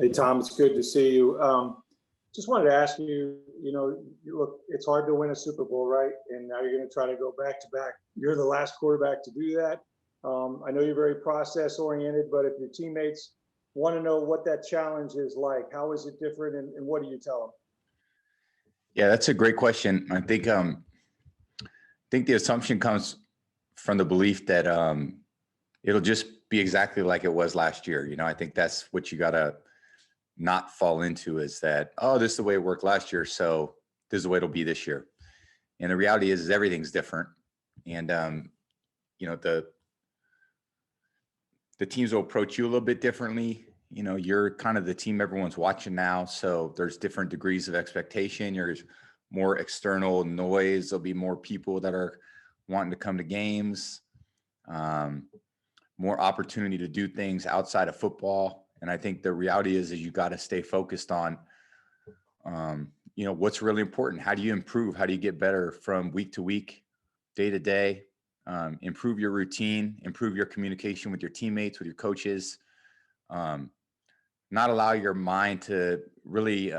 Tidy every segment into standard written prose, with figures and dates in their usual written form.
Hey, Tom, it's good to see you. Just wanted to ask you, look, it's hard to win a Super Bowl, right? And now you're going to try to go back to back. You're the last quarterback to do that. I know you're very process oriented, but if your teammates want to know what that challenge is like, how is it different, and what do you tell them? Yeah, that's a great question. I think the assumption comes from the belief that it'll just be exactly like it was last year. I think that's what you got to not fall into, is that, oh, this is the way it worked last year, so this is the way it'll be this year. And the reality is everything's different. And, the teams will approach you a little bit differently. You're kind of the team everyone's watching now. So there's different degrees of expectation. There's more external noise. There'll be more people that are wanting to come to games, more opportunity to do things outside of football. And I think the reality is you got to stay focused on, what's really important. How do you improve? How do you get better from week to week, day to day? Improve your routine, improve your communication with your teammates, with your coaches. Not allow your mind to really,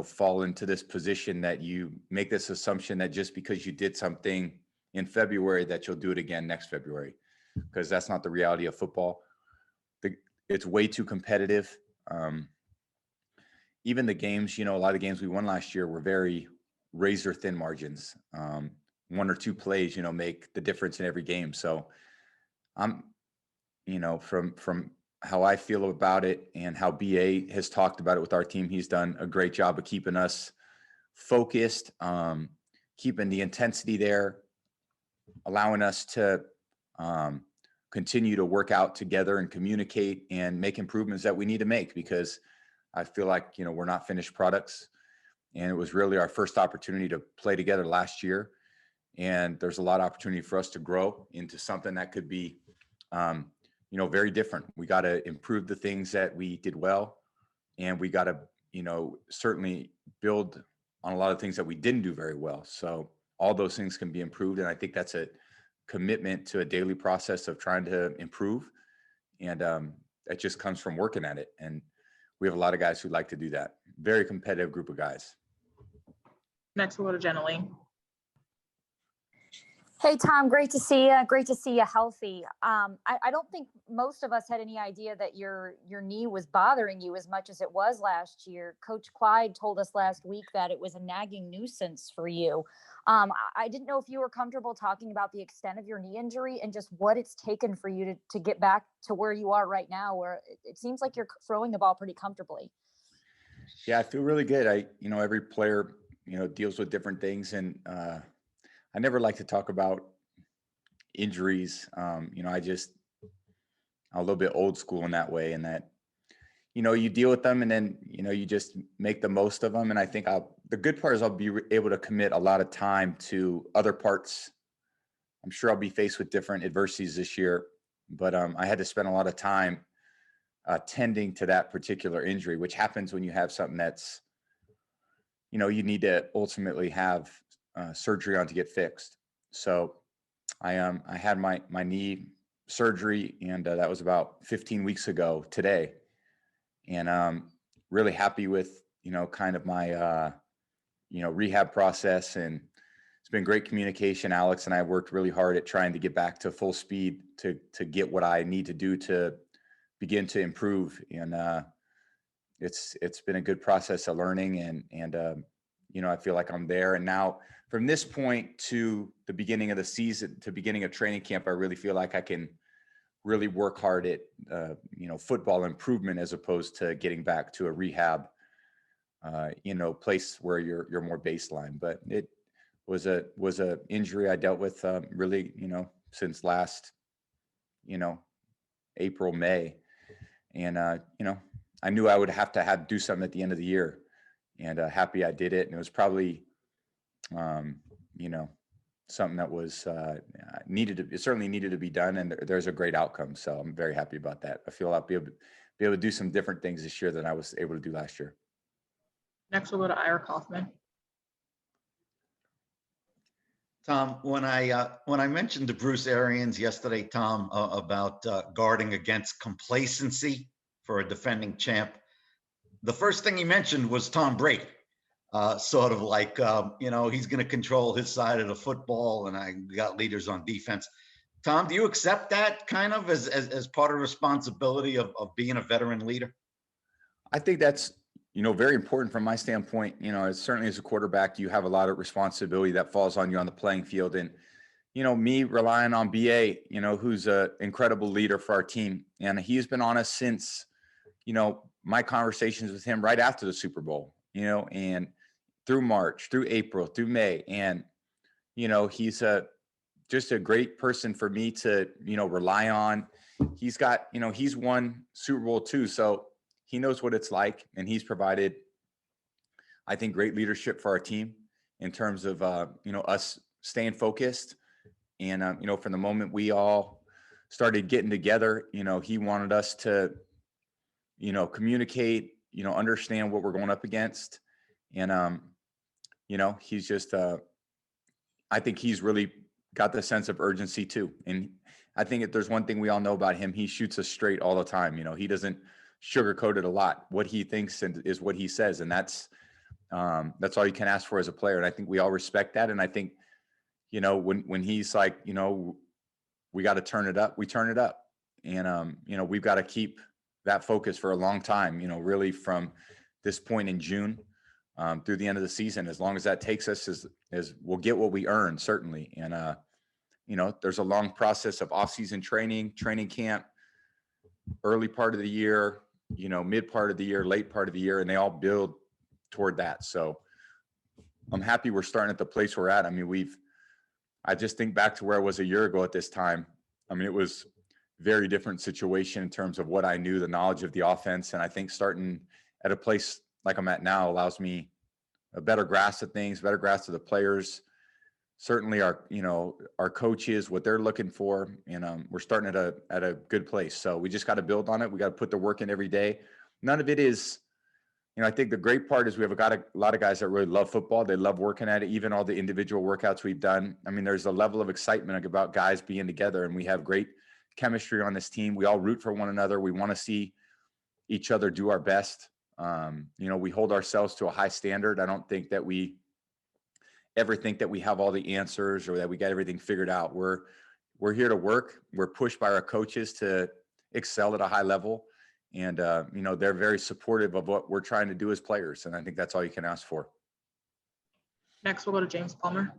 fall into this position that you make this assumption that just because you did something in February that you'll do it again next February, because that's not the reality of football. It's way too competitive. Even the games, a lot of the games we won last year were very razor thin margins. One or two plays, make the difference in every game. So I'm, from how I feel about it and how BA has talked about it with our team, he's done a great job of keeping us focused, keeping the intensity there, allowing us to continue to work out together and communicate and make improvements that we need to make, because I feel like, we're not finished products. And it was really our first opportunity to play together last year. And there's a lot of opportunity for us to grow into something that could be, very different. We got to improve the things that we did well. And we got to, certainly build on a lot of things that we didn't do very well. So all those things can be improved. And I think that's a commitment to a daily process of trying to improve. And that just comes from working at it. And we have a lot of guys who like to do that. Very competitive group of guys. Next, we'll go to Jenna Lee. Hey, Tom, great to see you. Great to see you healthy. I don't think most of us had any idea that your knee was bothering you as much as it was last year. Coach Clyde told us last week that it was a nagging nuisance for you. I didn't know if you were comfortable talking about the extent of your knee injury and just what it's taken for you to get back to where you are right now, where it seems like you're throwing the ball pretty comfortably. Yeah, I feel really good. Every player, deals with different things. And I never like to talk about injuries. I'm a little bit old school in that way, and that, you deal with them and then, you just make the most of them. And I think the good part is I'll be able to commit a lot of time to other parts. I'm sure I'll be faced with different adversities this year, but I had to spend a lot of time tending to that particular injury, which happens when you have something that's, you need to ultimately have surgery on to get fixed. So I had my knee surgery, and that was about 15 weeks ago today. And really happy with, kind of my, rehab process. And it's been great communication. Alex and I worked really hard at trying to get back to full speed to get what I need to do to begin to improve. And it's been a good process of learning, and I feel like I'm there. And now from this point to the beginning of the season, to beginning of training camp, I really feel like I can really work hard at, football improvement, as opposed to getting back to a rehab, place where you're more baseline. But it was a injury I dealt with, really, since last, April, May. And, I knew I would have to do something at the end of the year, and happy I did it. And it was probably, something that was it certainly needed to be done, and there's a great outcome. So I'm very happy about that. I feel I'll be able to do some different things this year than I was able to do last year. Next, we'll go to Ira Kaufman. Tom, when I mentioned to Bruce Arians yesterday, Tom, about guarding against complacency for a defending champ, the first thing he mentioned was Tom Brady. Sort of like, he's going to control his side of the football, and I got leaders on defense. Tom, do you accept that kind of as part of responsibility of being a veteran leader? I think that's, very important from my standpoint. Certainly as a quarterback, you have a lot of responsibility that falls on you on the playing field. And, me relying on BA, who's an incredible leader for our team. And he's been on us since, my conversations with him right after the Super Bowl, and through March, through April, through May. And, he's just a great person for me to, rely on. He's got, he's won Super Bowl too. So he knows what it's like, and he's provided, I think, great leadership for our team in terms of, us staying focused. And, from the moment we all started getting together, he wanted us to, communicate, understand what we're going up against. And, he's just, I think he's really got the sense of urgency too. And I think if there's one thing we all know about him, he shoots us straight all the time. He doesn't sugarcoat it a lot. What he thinks is what he says. And that's all you can ask for as a player. And I think we all respect that. And I think, when he's like, we got to turn it up, we turn it up. And, we've got to keep that focus for a long time, really from this point in June through the end of the season. As long as that takes us, as we'll get what we earn, certainly. And, there's a long process of off-season training camp, early part of the year, mid part of the year, late part of the year, and they all build toward that. So I'm happy we're starting at the place we're at. I mean, I just think back to where I was a year ago at this time. I mean, it was very different situation in terms of what I knew, the knowledge of the offense. And I think starting at a place like I'm at now allows me a better grasp of things, better grasp of the players, certainly our coaches, what they're looking for. And we're starting at a good place. So we just got to build on it. We got to put the work in every day. None of it is, I think the great part is we have got a lot of guys that really love football. They love working at it. Even all the individual workouts we've done. I mean, there's a level of excitement about guys being together, and we have great chemistry on this team. We all root for one another. We want to see each other do our best. We hold ourselves to a high standard. I don't think that we ever think that we have all the answers or that we got everything figured out. We're here to work. We're pushed by our coaches to excel at a high level. And, they're very supportive of what we're trying to do as players. And I think that's all you can ask for. Next, we'll go to James Palmer.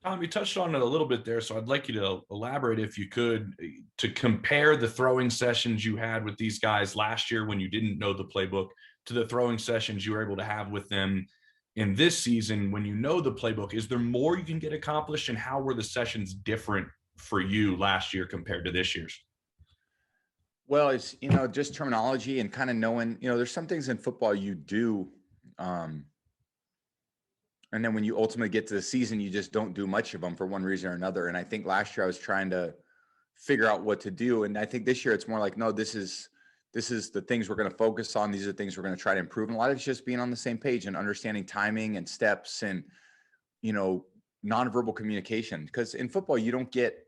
Tom, you touched on it a little bit there, so I'd like you to elaborate, if you could, to compare the throwing sessions you had with these guys last year when you didn't know the playbook to the throwing sessions you were able to have with them in this season when you know the playbook. Is there more you can get accomplished, and how were the sessions different for you last year compared to this year's? Well, it's, just terminology and kind of knowing, there's some things in football you do. And then when you ultimately get to the season, you just don't do much of them for one reason or another. And I think last year I was trying to figure out what to do. And I think this year it's more like, no, this is the things we're going to focus on. These are the things we're going to try to improve. And a lot of it's just being on the same page and understanding timing and steps and, nonverbal communication. Because in football, you don't get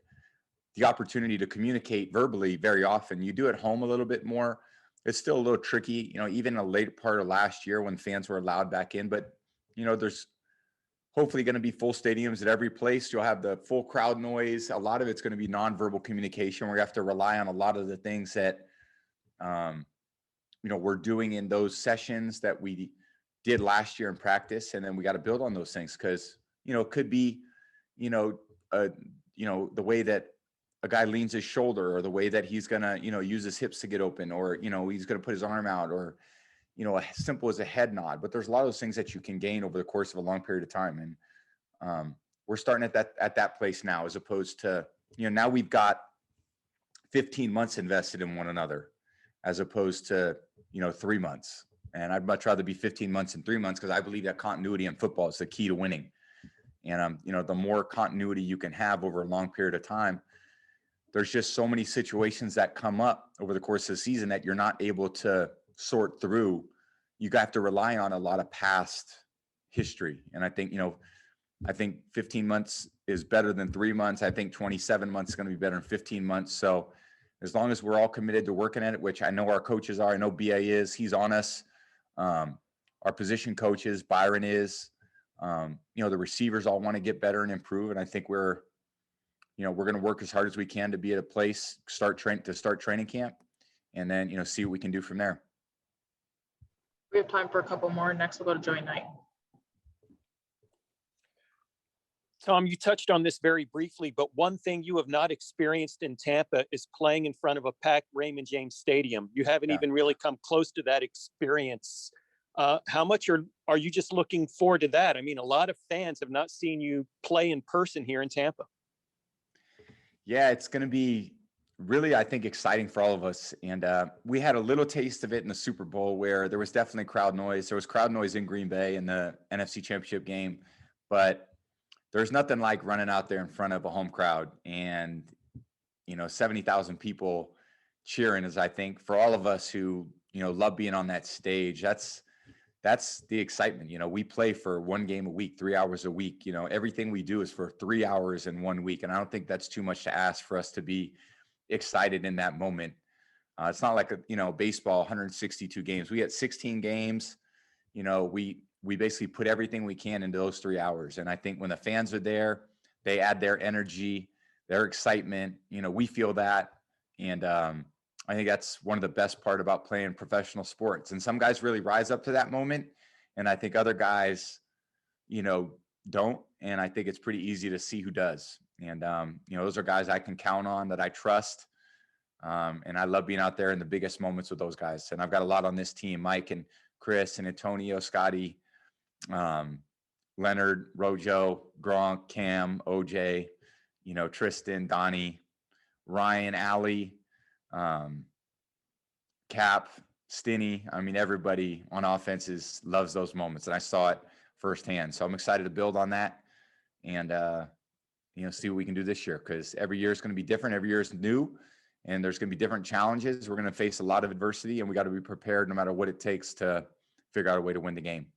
the opportunity to communicate verbally very often. You do at home a little bit more. It's still a little tricky, even in a late part of last year when fans were allowed back in. But, there's hopefully going to be full stadiums at every place. You'll have the full crowd noise. A lot of it's going to be nonverbal communication where you have to rely on a lot of the things that, we're doing in those sessions that we did last year in practice. And then we got to build on those things because, it could be, the way that a guy leans his shoulder or the way that he's going to, use his hips to get open or, he's going to put his arm out or, as simple as a head nod. But there's a lot of those things that you can gain over the course of a long period of time. And we're starting at that place now, as opposed to, now we've got 15 months invested in one another as opposed to, 3 months. And I'd much rather be 15 months and 3 months because I believe that continuity in football is the key to winning. And, the more continuity you can have over a long period of time, there's just so many situations that come up over the course of the season that you're not able to sort through. You have to rely on a lot of past history. And I think, I think 15 months is better than 3 months. I think 27 months is going to be better than 15 months. So as long as we're all committed to working at it, which I know our coaches are, I know BA is, he's on us. Our position coaches, Byron is, the receivers all want to get better and improve. And I think we're going to work as hard as we can to be at a place, start training camp, and then, see what we can do from there. We have time for a couple more. Next, we'll go to Joey Knight. Tom, you touched on this very briefly, but one thing you have not experienced in Tampa is playing in front of a packed Raymond James Stadium. You haven't even really come close to that experience. How much are you just looking forward to that? I mean, a lot of fans have not seen you play in person here in Tampa. Yeah, it's going to be really, I think, exciting for all of us. And we had a little taste of it in the Super Bowl where there was definitely crowd noise. There was crowd noise in Green Bay in the NFC Championship game, but there's nothing like running out there in front of a home crowd and, 70,000 people cheering. As I think for all of us who, love being on that stage, that's the excitement. We play for one game a week, 3 hours a week. Everything we do is for 3 hours in 1 week. And I don't think that's too much to ask for us to be excited in that moment. It's not like, baseball, 162 games. We had 16 games. We basically put everything we can into those 3 hours. And I think when the fans are there, they add their energy, their excitement, we feel that. And I think that's one of the best part about playing professional sports. And some guys really rise up to that moment. And I think other guys, don't. And I think it's pretty easy to see who does. And, those are guys I can count on, that I trust. And I love being out there in the biggest moments with those guys. And I've got a lot on this team, Mike and Chris and Antonio, Scotty, Leonard, Rojo, Gronk, Cam, OJ, Tristan, Donnie, Ryan, Allie, Cap, Stinny. I mean, everybody on offenses loves those moments, and I saw it firsthand. So I'm excited to build on that and, see what we can do this year, because every year is going to be different. Every year is new, and there's going to be different challenges. We're going to face a lot of adversity, and we got to be prepared no matter what it takes to figure out a way to win the game.